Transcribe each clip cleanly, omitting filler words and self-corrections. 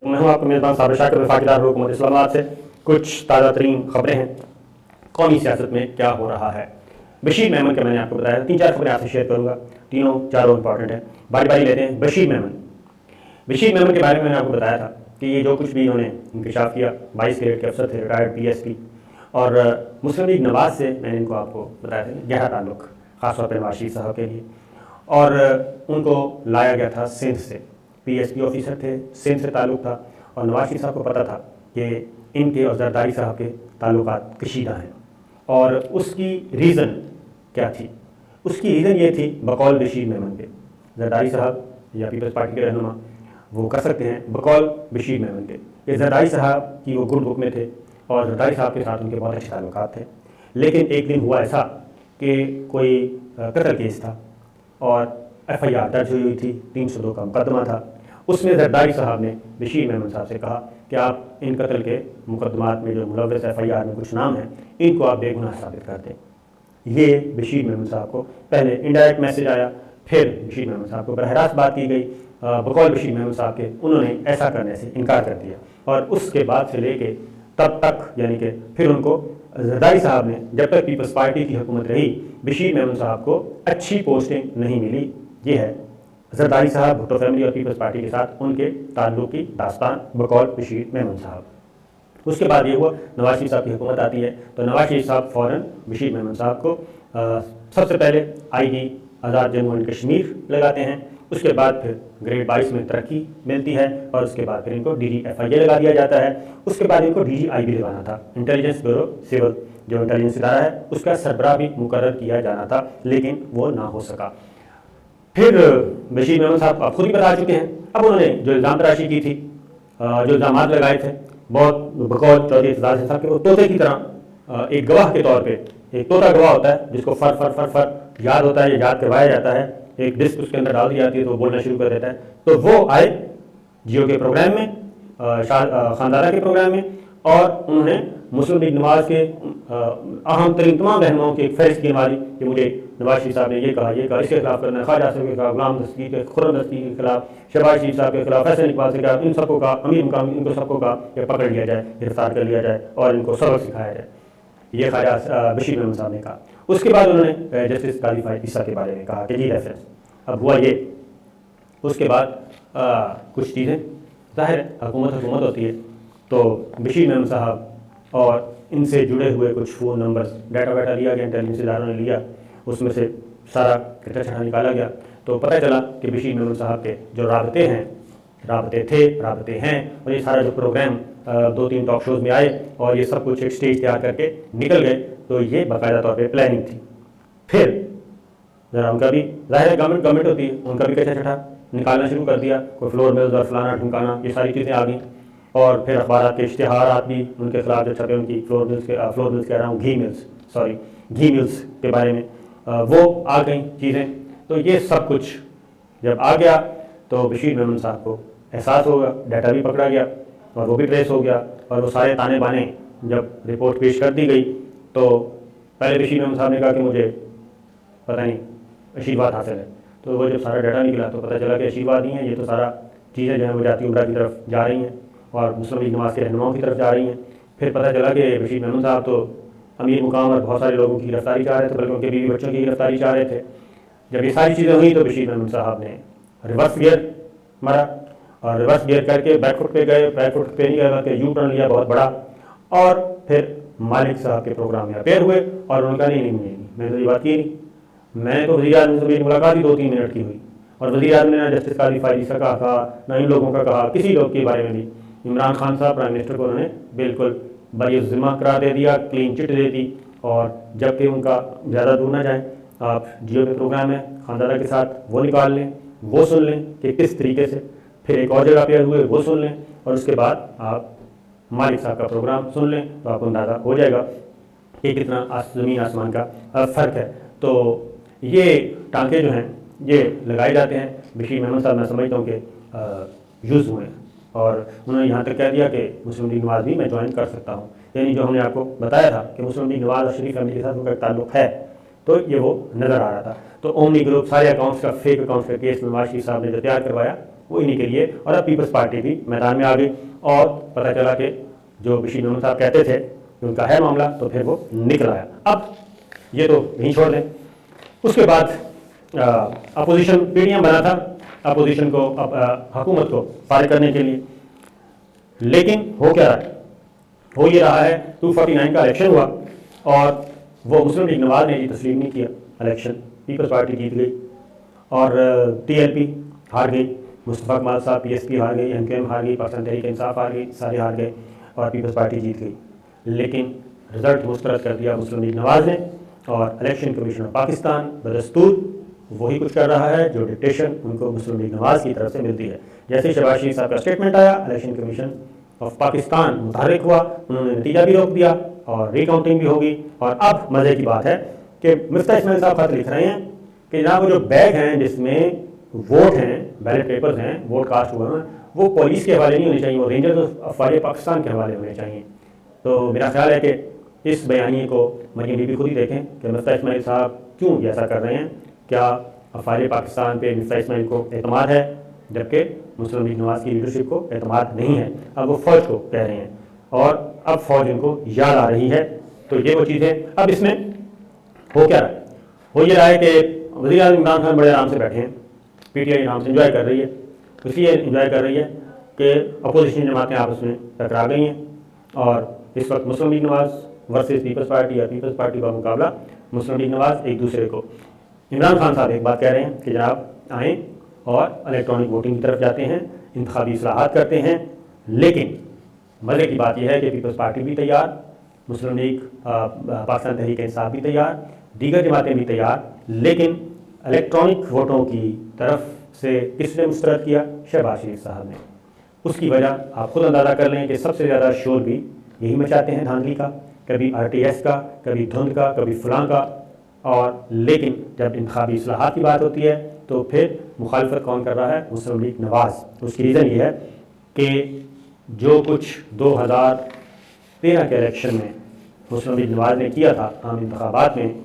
मैं हूँ आपका मेज़बान साबिर शाकिर, वफाकीदार हुकूमत इस्लामाबाद से। कुछ ताज़ा तरीन खबरें हैं कौमी सियासत में क्या हो रहा है। बशीर मेमन का मैंने आपको बताया, 3-4 खबरें आपसे शेयर करूँगा, तीनों चारों इंपॉर्टेंट हैं। बारी बारी लेते हैं। बशीर मेमन के बारे में मैंने आपको बताया था कि ये जो कुछ भी इन्होंने इंकशाफ किया, 22 ग्रेड के अफसर थे, रिटायर्ड PSP, और मुस्लिम लीग नवाज से मैंने इनको आपको बताया था गहरा ताल्लुक़, ख़ासतौर पर नवाज शरीफ साहब के लिए, और उनको लाया गया था सिंध से। PSP ऑफिसर थे, सिंध से ताल्लुक़ था, और नवाज शरीफ साहब को पता था कि इनके और जरदारी साहब के ताल्लुकात कशीदा हैं। और उसकी रीज़न क्या थी? उसकी रीज़न ये थी, बकौल बशीर मेमन के, जरदारी साहब या पीपल्स पार्टी के रहनुमा वो कर सकते हैं, बकौल बशीर मेमन के, ये जरदारी साहब की वो गुड बुक में थे और जरदारी साहब के साथ उनके बहुत अच्छे ताल्लुकात थे। लेकिन एक दिन हुआ ऐसा कि कोई कत्ल केस था और FIR दर्ज हुई थी, 302 का मुकदमा था। उसमें जरदारी साहब ने बशीर मेमन साहब से कहा कि आप इन कत्ल के मुकदमात में जो मुलव्वस FIR में कुछ नाम हैं, इनको आप बेगुनाह साबित कर दें। ये बशीर मेमन साहब को पहले इनडायरेक्ट मैसेज आया, फिर बशीर मेमन साहब को बरह रास्त बात की गई, बकौल बशीर मेमन साहब के, उन्होंने ऐसा करने से इनकार कर दिया। और उसके बाद से लेके तब तक, यानी कि फिर उनको जरदारी साहब ने, जब तक पीपल्स पार्टी की हुकूमत रही, बशीर मेमन साहब को अच्छी पोस्टिंग नहीं मिली। ये है जरदारी साहब, भुट्टो फैमिली और पीपल्स पार्टी के साथ उनके ताल्लुक़ की दास्तान, बकौल बशीर मेमन साहब। उसके बाद ये हुआ, नवाज शरीफ साहब की हुकूमत आती है तो नवाज शरीफ साहब फ़ौरन बशीर मेमन साहब को सबसे पहले IG Azad Jammu and Kashmir लगाते हैं। उसके बाद फिर ग्रेड 22 में तरक्की मिलती है और उसके बाद फिर इनको DG FIA लगा दिया जाता है। उसके बाद इनको DG IB लगाना था, इंटेलिजेंस ब्यूरो सिविल, जो इंटेलिजेंस इदारा है उसका सरबराह भी मुकर्रर किया जाना था, लेकिन वो ना हो सका। फिर बशीर मेमन साहब आप खुद ही बता चुके हैं, अब उन्होंने जो इल्ज़ाम तराशी की थी, जो इल्ज़ाम लगाए थे, बहुत बकौल चौधरी एतजाज़ साहब के, वो तोते की तरह एक गवाह के तौर पे, एक तोता गवाह होता है जिसको फर फर फर फर याद होता है, याद करवाया जाता है, एक डिस्क उसके अंदर डाल दी जाती है तो वो बोलना शुरू कर देता है। तो वो आए जियो के प्रोग्राम में, खानदारा के प्रोग्राम में, और उन्होंने मुस्लिम लीग नवाज के अहम तरीन तमाम रहनुमाओं की एक फहरिस्त की हमारी कि मुझे नवाज शरीफ साहब ने ये कहा, इसके खिलाफ करना है, ख्वाजा साहब के खिलाफ, गुलाम दस्तगीर के, खुर्रम दस्तगीर के खिलाफ, शहबाज शरीफ साहब के खिलाफ, फैसल इकबाल के खिलाफ, इन सबको कहा, अमीर मुकाम इनको सबको कहा कि पकड़ लिया जाए, गिरफ्तार कर लिया जाए और इनको सबक सिखाया जाए। ये ख्वाजा बशीर मेमन साहब ने कहा। उसके बाद उन्होंने जस्टिस काजी फाइज ईसा के बारे में कहा कि जी रेफरेंस। अब हुआ ये, उसके बाद कुछ चीज़ें, ज़ाहिर हुकूमत होती है तो बशीर मेमन साहब और इनसे जुड़े हुए कुछ फ़ोन नंबर्स, डाटा वाटा लिया गया, इंटेलिजेंस इदारों ने लिया, उसमें से सारा कच्चा छटा निकाला गया तो पता चला कि बशीर मेमन साहब के जो राबते हैं और ये सारा जो प्रोग्राम 2-3 टॉक शोज़ में आए और ये सब कुछ एक स्टेज तैयार करके निकल गए, तो ये बाकायदा तौर पे प्लानिंग थी। फिर ज़रा उनका भी, ज़ाहिर है गवर्नमेंट होती है, उनका भी कच्चा छटा निकालना शुरू कर दिया, कोई फ्लोर मिल्स और फलाना ढुमकाना, ये सारी चीज़ें आ गई। और फिर अखबार के इश्तिहारात भी उनके खिलाफ जो छपे, उनकी फ्लोर मिल्स कह रहा हूँ, घी मिल्स के बारे में वो आ गई चीज़ें। तो ये सब कुछ जब आ गया तो बशीर मेमन साहब को एहसास होगा, डाटा भी पकड़ा गया और वो भी ट्रेस हो गया, और वो सारे ताने बाने जब रिपोर्ट पेश कर दी गई तो पहले बशीर मेमन साहब ने कहा कि मुझे पता नहीं आशीर्वाद हासिल है। तो वो जब सारा डाटा निकला तो पता चला कि आशीर्वाद नहीं है, ये तो सारा चीज़ें जो हैं वो जाती उम्रा की तरफ जा रही हैं और मुस्लिम लीग नवाज के रहनुमाओं की तरफ जा रही हैं। फिर पता चला कि बशीर मेमन साहब तो अमीर मुकाम और बहुत सारे लोगों की गिरफ्तारी चाह रहे थे, बल्कि उनके बीवी बच्चों की गिरफ्तारी चाह रहे थे। जब ये सारी चीज़ें हुई तो बशीर मेमन साहब ने रिवर्स गियर मारा और रिवर्स गियर करके बैकफुट पे गए, बैकफुट पे नहीं गए, यू टर्न लिया बहुत बड़ा, और फिर मालिक साहब के प्रोग्राम में अपेयर हुए और उन्होंने कहा नहीं, मैंने तो ये बात की नहीं, मैंने तो वज़ीर आज़म से मेरी मुलाकात ही 2-3 मिनट की हुई, और वज़ीर आज़म ने ना जस्टिस काजी फाइज ईसा का कहा, ना इन लोगों का कहा, किसी लोग के बारे में भी। इमरान खान साहब प्राइम मिनिस्टर को उन्होंने बिल्कुल बरी ज़िम्मा करार दे दिया, क्लीन चिट दे दी, और जबकि उनका ज़्यादा दूर ना जाए, आप जियो के प्रोग्राम है खानदारा के साथ, वो निकाल लें, वो सुन लें कि किस तरीके से फिर एक और जगह पे हुए, वो सुन लें, और उसके बाद आप मालिक साहब का प्रोग्राम सुन लें तो आपको अंदाज़ा हो जाएगा कि कितना ज़मीन आसमान का फ़र्क है। तो ये टांके जो हैं ये लगाए जाते हैं। बशीर मेमन साहब मैं समझता हूँ कि यूज़ हुए हैं, और उन्होंने यहाँ तक कह दिया कि मुस्लिम लीग नवाज भी मैं ज्वाइन कर सकता हूँ। यानी जो हमने आपको बताया था कि मुस्लिम लीग नवाज और शरीफ फैमिली के साथ उनका ताल्लुक़ है, तो ये वो नज़र आ रहा था। तो ओमनी ग्रुप, सारे अकाउंट्स का फेक अकाउंट्स का केस नवाज शरीफ साहब ने जो तैयार करवाया, वो इन्हीं के लिए। और अब पीपल्स पार्टी भी मैदान में आ गई और पता चला कि जो बशीर मेमन साहब कहते थे कि उनका है मामला, तो फिर वो निकल आया। अब ये तो यहीं छोड़ दें। उसके बाद अपोजिशन पीडीएम बना था अपोजिशन को, हुकूमत को फारिग करने के लिए, लेकिन हो क्या रहा है? हो ये रहा है 249 का इलेक्शन हुआ और वो मुस्लिम लीग नवाज ने ये तस्लीम नहीं किया इलेक्शन, पीपल्स पार्टी जीत गई और टीएलपी हार गई, मुस्तफ़ा कमाल साहब पीएसपी हार गई, एमकेएम हार गई, पाकिस्तान तहरीक इंसाफ हार गई, सारे हार गए और पीपल्स पार्टी जीत गई। लेकिन रिजल्ट मुस्तरद कर दिया मुस्लिम लीग नवाज ने और इलेक्शन कमीशन ऑफ पाकिस्तान बदस्तूर वही कुछ कर रहा है जो डिक्टेशन उनको मुस्लिम लीग नवाज की तरफ से मिलती है। जैसे शहबाज शरीफ साहब का स्टेटमेंट आया, इलेक्शन कमीशन ऑफ पाकिस्तान मुतहर्रिक हुआ, उन्होंने नतीजा भी रोक दिया और रिकाउंटिंग भी होगी। और अब मज़े की बात है कि मिफ्ता इस्माइल साहब खत लिख रहे हैं कि जनाब वो जो बैग हैं जिसमें वोट हैं, बैलेट पेपर्स हैं, वोट कास्ट हुआ है, वो पुलिस के हवाले नहीं होने चाहिए, वो रेंजर्स ऑफ अफवाज पाकिस्तान के हवाले होने चाहिए। तो मेरा ख्याल है कि इस बयानिए को मरीम बीबी खुद ही देखें कि मिफ्ता इस्माइल साहब क्यों ऐसा कर रहे हैं। क्या अफवाज पाकिस्तान पे मिफ्ता इस्माइल को एतमाद है जबकि मुस्लिम लीग नवाज की लीडरशिप को एतमाद नहीं है? अब वो फ़ौज को कह रहे हैं और अब फ़ौज इनको याद आ रही है। तो ये वो चीज़ है। अब इसमें हो क्या रहा है? हो ये रहा है कि वज़ीर आज़म इमरान खान बड़े आराम से बैठे हैं, पीटीआई आराम से इंजॉय कर रही है। इसलिए इंजॉय कर रही है कि अपोजिशन जमातें आपस में टकरा गई हैं और इस वक्त मुस्लिम लीग नवाज वर्सेस पीपल्स पार्टी या पीपल्स पार्टी का मुकाबला मुस्लिम लीग नवाज एक दूसरे को। इमरान खान साहब एक बात कह रहे हैं कि जनाब आएँ और इलेक्ट्रॉनिक वोटिंग की तरफ जाते हैं, इंतखाबी इस्लाहात करते हैं। लेकिन मज़े की बात यह है कि पीपल्स पार्टी भी तैयार, मुस्लिम लीग पाकिस्तान तहरीक इंसाफ भी तैयार, दीगर जमातें भी तैयार, लेकिन इलेक्ट्रॉनिक वोटों की तरफ से किसने मुस्तरद किया? शहबाज शरीफ साहब ने। उसकी वजह आप खुद अंदाज़ा कर लें कि सबसे ज़्यादा शोर भी यही मचाते हैं, धांधली का, कभी RTS का, कभी धुंध का, कभी फलां का। और लेकिन जब इंतखाबी इस्लाहात की बात होती है तो फिर मुखालफत कौन कर रहा है? मुस्लिम लीग नवाज। उसकी रीज़न ये है कि जो कुछ 2013 के इलेक्शन में मुस्लिम लीग नवाज ने किया था आम इंतखाबात में,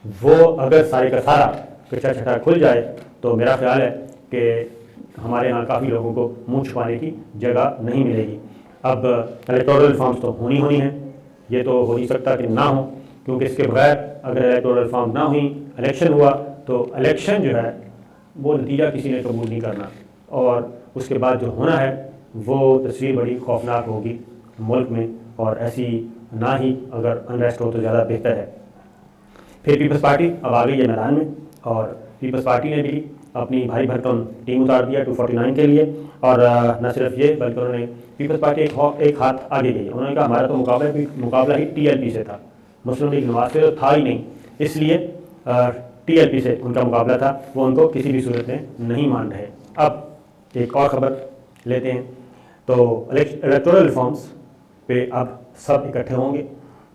वो अगर सारे का सारा कच्चा छटा खुल जाए तो मेरा ख्याल है कि हमारे यहाँ काफ़ी लोगों को मुँह छुपाने की जगह नहीं मिलेगी। अब इलेक्टोरल रिफॉर्म्स तो होनी हैं, ये तो हो नहीं सकता कि ना हो, क्योंकि इसके बगैर अगर इलेक्टोरल रिफॉर्म ना हुई, इलेक्शन हुआ, तो इलेक्शन जो है वो नतीजा किसी ने कबूल नहीं करना और उसके बाद जो होना है वो तस्वीर बड़ी खौफनाक होगी मुल्क में। और ऐसी ना ही अगर अनरेस्ट हो तो ज़्यादा बेहतर है। फिर पीपल्स पार्टी अब आ गई है मैदान में और पीपल्स पार्टी ने भी अपनी भारी भरकम टीम उतार दिया 249 के लिए। और न सिर्फ ये बल्कि उन्होंने पीपल्स पार्टी एक हाथ आगे गई। उन्होंने कहा हमारा तो मुकाबला ही TLP से था, मुस्लिम लीग नवाज से तो था ही नहीं, इसलिए TLP से उनका मुकाबला था, वो उनको किसी भी सूरत में नहीं मान रहे। अब एक और ख़बर लेते हैं। तो इलेक्टोरल रिफॉर्म्स पे अब सब इकट्ठे होंगे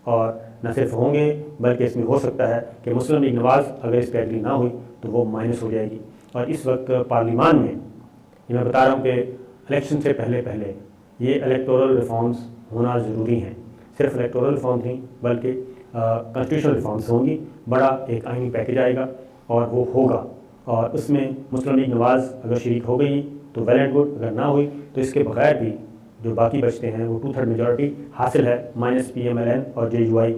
और न सिर्फ होंगे बल्कि इसमें हो सकता है कि मुस्लिम लीग नवाज अगर इस पर एग्री ना हुई तो वो माइनस हो जाएगी। और इस वक्त पार्लियामान में ये मैं बता रहा हूँ कि इलेक्शन से पहले ये इलेक्टोरल रिफॉर्म्स होना ज़रूरी हैं। सिर्फ इलेक्टोरल रिफॉर्म्स नहीं बल्कि कॉन्स्टिट्यूशनल रिफॉर्म्स होंगी। बड़ा एक आइनी पैकेज आएगा और वो होगा और उसमें मुस्लिम लीग नवाज अगर शरीक हो गई तो वेल एंड गुड, अगर ना हुई तो इसके बगैर भी जो बाकी बचते हैं वो 2/3 मेजॉरिटी हासिल है, माइनस PMLN और JUI,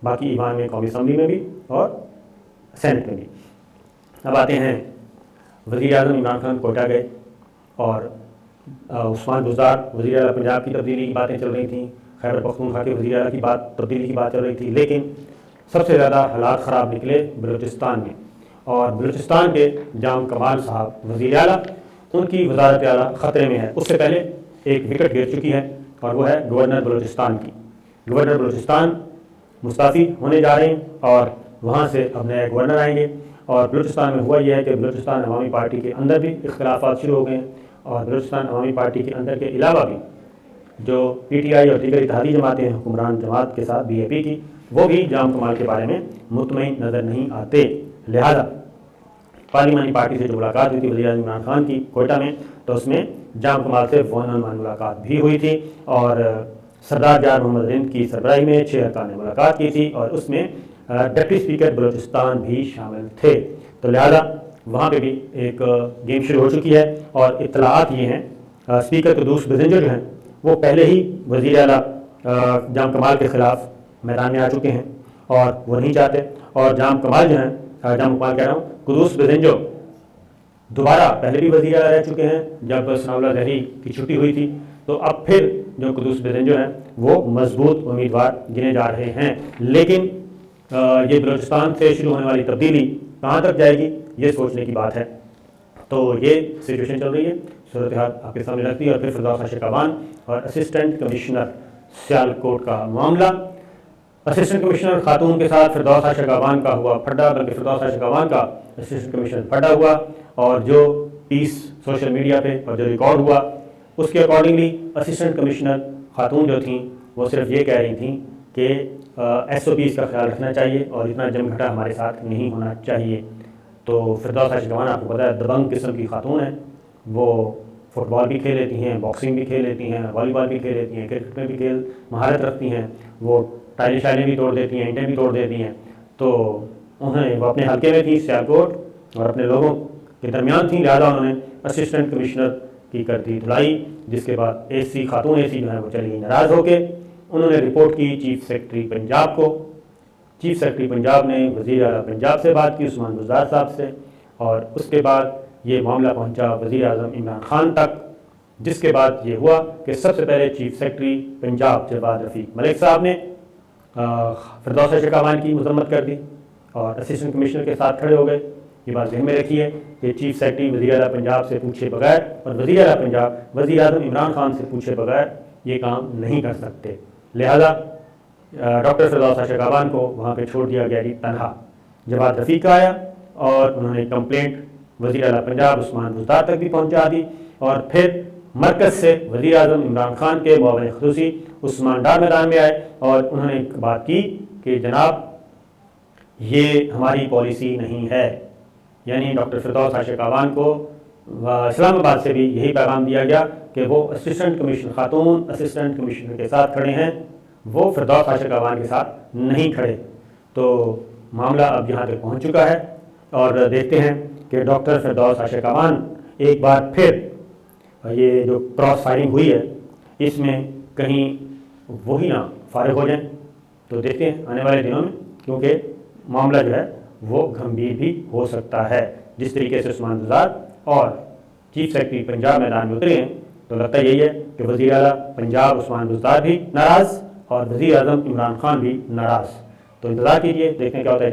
बाकी ईवान में, कौमी असम्बली में भी और सेनेट में भी। अब आते हैं वज़ीर आज़म इमरान खान कोयटा गए और उस्मान बुज़दार वज़ीर आला पंजाब की तब्दीली की बातें चल रही थी, खैबर पख्तूनख्वा के वज़ीर आला की तब्दीली की बात चल रही थी। लेकिन सबसे ज़्यादा हालात ख़राब निकले बलूचिस्तान में और बलूचिस्तान के जाम कमाल साहब वज़ीर आला, उनकी वज़ारत आला ख़तरे में है। उससे पहले एक विकेट गिर चुकी है और वो है गवर्नर बलूचिस्तान की। गवर्नर बलूचिस्तान मुस्ताफ़ी होने जा रहे हैं और वहाँ से अब नए गवर्नर आएंगे। और बलूचिस्तान में हुआ यह है कि बलूचिस्तान अवामी पार्टी के अंदर भी इख्तिलाफ़ात शुरू हो गए हैं और बलूचिस्तान अवामी पार्टी के अंदर के अलावा भी जो PTI और दीगर इत्तेहादी जमातें हैं हुक्मरान जमात के साथ BAP की, वो भी जाम कमाल के बारे में मुतमईन नज़र नहीं आते। लिहाजा पार्लिमानी पार्टी से जो मुलाकात हुई थी वज़ीर आज़म इमरान खान की कोयटा में, तो उसमें जाम कमाल से वन-ऑन-वन मुलाकात भी हुई थी और सरदार जार मोहम्मद रिंद की सरबराही में 6 अरकान ने मुलाकात की थी और उसमें डिप्टी स्पीकर बलूचिस्तान भी शामिल थे। तो लिहाजा वहाँ पे भी एक गेम शुरू हो चुकी है। और इत्तलाआत ये हैं, स्पीकर कुद्दूस बेजेंजो जो हैं वो पहले ही वज़ीर आला जाम कमाल के ख़िलाफ़ मैदान में आ चुके हैं और वो नहीं चाहते। और जाम कमाल जो हैं, जाम कमाल कह रहा हूँ, कुद्दूस बेजेंजो दोबारा पहले भी वज़ीर आला रह चुके हैं जब सनाउल्लाह ज़हरी की छुट्टी हुई थी। तो अब फिर जो कुद्दूस बेजेंजो हैं वो मजबूत उम्मीदवार गिने जा रहे हैं। लेकिन ये बलूचिस्तान से शुरू होने वाली तब्दीली कहाँ तक जाएगी, ये सोचने की बात है। तो ये सिचुएशन चल रही है, सूरत हाल आपके सामने रखती है। और फिर फिरदौस शेकावान और असिस्टेंट कमिश्नर सियालकोट का मामला, असिस्टेंट कमिश्नर खातून के साथ फिरदौस शेकावान का हुआ फड्डा, बल्कि फिरदौस शेकावान का असिस्टेंट कमिश्नर फड्डा हुआ। और जो पीस सोशल मीडिया पे और जो रिकॉर्ड हुआ उसके अकॉर्डिंगली असिस्टेंट कमिश्नर खातून जो थी वो सिर्फ ये कह रही थी कि SOPs का ख्याल रखना चाहिए और इतना जमघटा हमारे साथ नहीं होना चाहिए। तो फिरदौस शेकावान आपको पता है दबंग किस्म की खातून है, वो फुटबॉल भी खेल लेती हैं, बॉक्सिंग भी खेल लेती हैं, वॉलीबॉल भी खेल लेती हैं, क्रिकेट में भी खेल महारत रखती हैं, वो टाइलें शाइलें भी तोड़ देती हैं, ईंटें भी तोड़ देती हैं। तो उन्हें वो अपने हल्के में थी सियालकोट और अपने लोगों के दरमियान थी, लिहाजा उन्होंने असिस्टेंट कमिश्नर की कर दी धुलाई। जिसके बाद AC खातून AC जो है वो चली गई नाराज़ होके, उन्होंने रिपोर्ट की चीफ सेक्रेटरी पंजाब को। चीफ सेक्रेटरी पंजाब ने वज़ीर आला पंजाब से बात की, उस्मान बुज़दार साहब से, और उसके बाद ये मामला पहुंचा वज़ीर आज़म इमरान खान तक। जिसके बाद ये हुआ कि सबसे पहले चीफ सेक्रेटरी पंजाब जवाद रफ़ीक मलिक साहब ने फिरदौस शेकावान की मजम्मत कर दी और असिस्टेंट कमिश्नर के साथ खड़े हो गए। ये बात ध्यान में रखिए कि चीफ सेक्रेटरी वज़ीर आला पंजाब से पूछे बगैर और वज़ीर आला पंजाब वज़ीर आज़म इमरान खान से पूछे बगैर ये काम नहीं कर सकते। लिहाजा डॉक्टर फिरदौस शेकावान को वहाँ पे छोड़ दिया गया कि तनहा। जवाद रफ़ीक आया और उन्होंने कंप्लेंट वज़ीर आला पंजाब उस्मान बुज़दार तक भी पहुँचा दी। और फिर मरकज़ से वज़ीर आज़म इमरान खान के मुआविन ख़ुसूसी उस्मान डार मैदान में आए और उन्होंने एक बात की कि जनाब ये हमारी पॉलिसी नहीं है। यानी डॉक्टर फिरदौस शेकावान को इस्लामाबाद से भी यही पैगाम दिया गया कि वो असिस्टेंट कमिश्नर खातून असिस्टेंट कमिश्नर के साथ खड़े हैं, वो फिरदौस शेकावान के साथ नहीं खड़े। तो मामला अब यहाँ तक पहुँच चुका है और देखते हैं कि डॉक्टर फिरदौस शेकावान एक बार फिर ये जो क्रॉस फायरिंग हुई है इसमें कहीं वही ना फारिग हो जाएं। तो देखते हैं आने वाले दिनों में, क्योंकि मामला जो है वो गंभीर भी हो सकता है। जिस तरीके से उस्मान बुज़दार और चीफ सेक्रेटरी पंजाब मैदान में उतरे हैं तो लगता यही है कि वज़ीर आला पंजाब उस्मान बुज़दार भी नाराज़ और वज़ीर आज़म इमरान खान भी नाराज़। तो इंतज़ार कीजिए, देखते हैं क्या होता है।